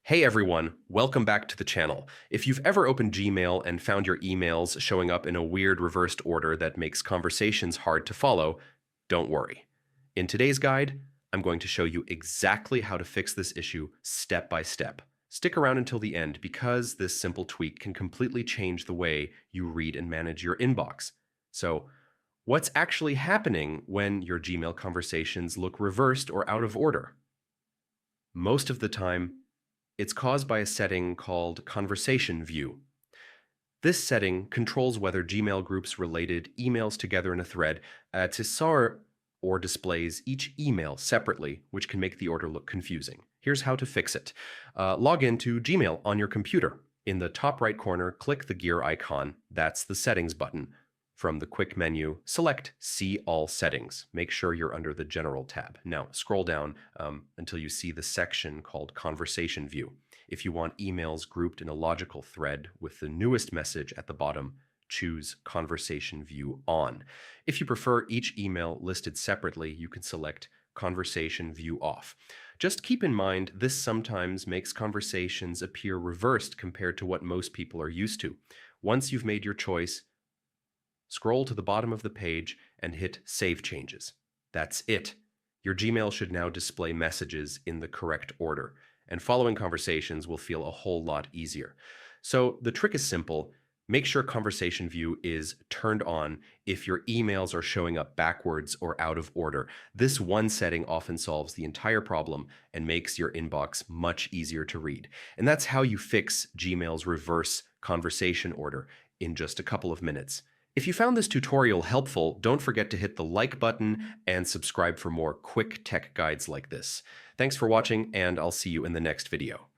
Hey everyone, welcome back to the channel. If you've ever opened Gmail and found your emails showing up in a weird reversed order that makes conversations hard to follow, don't worry. In today's guide, I'm going to show you exactly how to fix this issue step by step. Stick around until the end because this simple tweak can completely change the way you read and manage your inbox. So, what's actually happening when your Gmail conversations look reversed or out of order? Most of the time, it's caused by a setting called Conversation View. This setting controls whether Gmail groups related emails together in a thread to sort or displays each email separately, which can make the order look confusing. Here's how to fix it. Log into Gmail on your computer. In the top right corner, click the gear icon. That's the Settings button. From the quick menu, select See All Settings. Make sure you're under the General tab. Now, scroll down until you see the section called Conversation View. If you want emails grouped in a logical thread with the newest message at the bottom, choose Conversation View On. If you prefer each email listed separately, you can select Conversation View Off. Just keep in mind, this sometimes makes conversations appear reversed compared to what most people are used to. Once you've made your choice, scroll to the bottom of the page and hit Save Changes. That's it. Your Gmail should now display messages in the correct order, and following conversations will feel a whole lot easier. So the trick is simple. Make sure Conversation View is turned on if your emails are showing up backwards or out of order. This one setting often solves the entire problem and makes your inbox much easier to read. And that's how you fix Gmail's reverse conversation order in just a couple of minutes. If you found this tutorial helpful, don't forget to hit the like button and subscribe for more quick tech guides like this. Thanks for watching, and I'll see you in the next video.